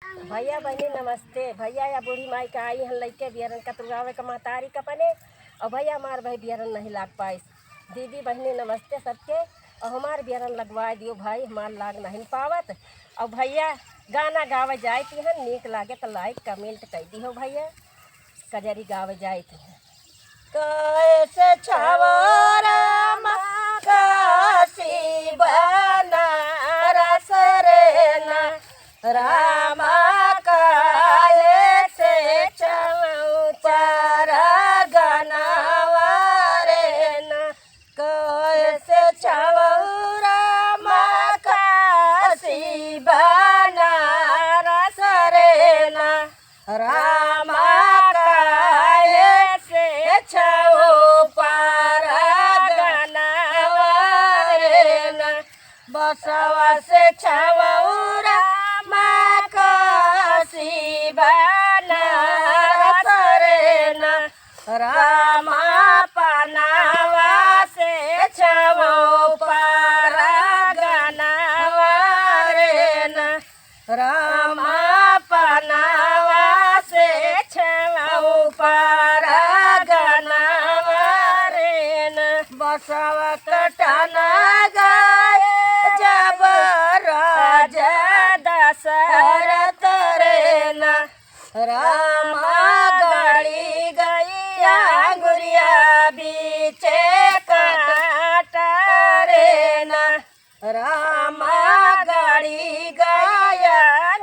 भैया बहनी नमस्ते। भैया या बूढ़ी माई का आई हन लइके बियरन का तुरगावे का महतारी कपने और भैया हमार भाई बियरन नहीं लाग पाइस। दीदी बहनी नमस्ते सबके। और हमार बियरन लगवा दियो भाई, हमार लाग नहीं पावत। और भैया गाना गावे जाए थी हन, नीक लागे तो लाइक कमेंट कर दी हो भैया। कजरी गावे जाए थी कैसे छावरा काशी बना रस रे ना रामा काले से चौचार गनावा रे ना कैसे छावरा काशी बना रस रे ना रामा बसवा से छवौरा काशी बना रे ना रामा पनावा से छवौ पर गनावा रे ना रामा पनावा से छवौ पर गनावा रे ना बसवा कटना जब राजा दशरथ रे ना रामा गाड़ी गैया गुरिया बीचे काट रे ना रामा गाड़ी गैया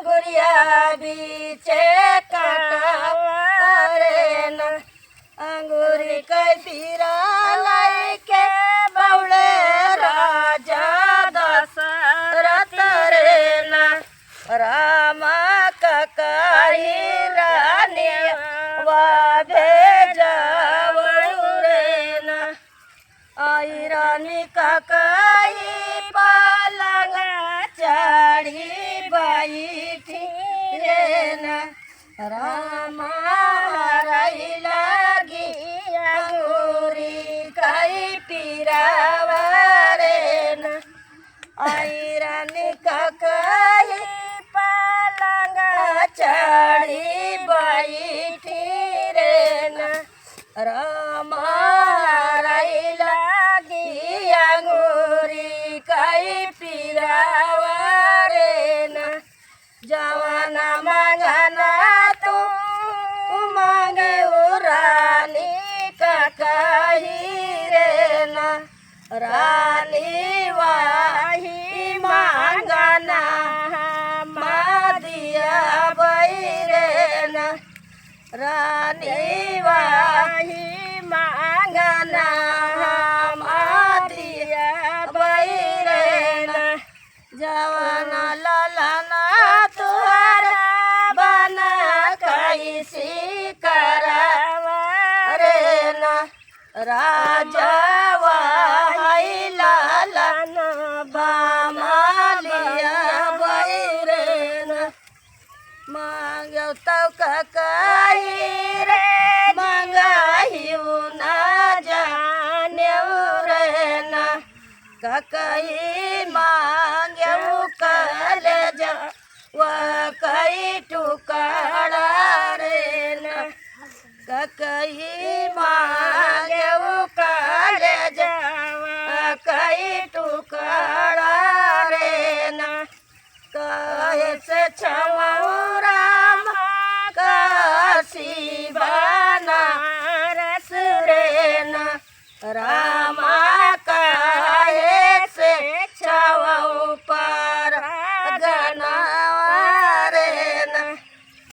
गुरिया बीचे काट रे ना अंगूरी कई पीरा लाइके बौड़े राजा रामा ककही रानी भेजव रे ना आई रानी ककही पलंग चढ़ी बैठी रे ना रामा रही लगी अंगूरी कई पीरावा रे ना आई रानी ककही चढ़ी बैठी रे ना रामा रही लगी अंगूरी कई पीरावा रे ना जवाना मांगना तू मांगे रानी ककही रे ना रानी वाही मांगना रानी वाही मांगना दिया बैरना जवाना ललना तुहरा बना कैसी करवा रे ना राजा वाही ललना बामालिया बैरना मांगो तो ककही रे मंगाहियो ना जाने रे ना ककही मांगो कल जा वह कई टुकड़ा रे ना ककही मांगो कल जा कई टुकड़ा रे ना कैसे छवौरा काशी बना रस रे ना रामा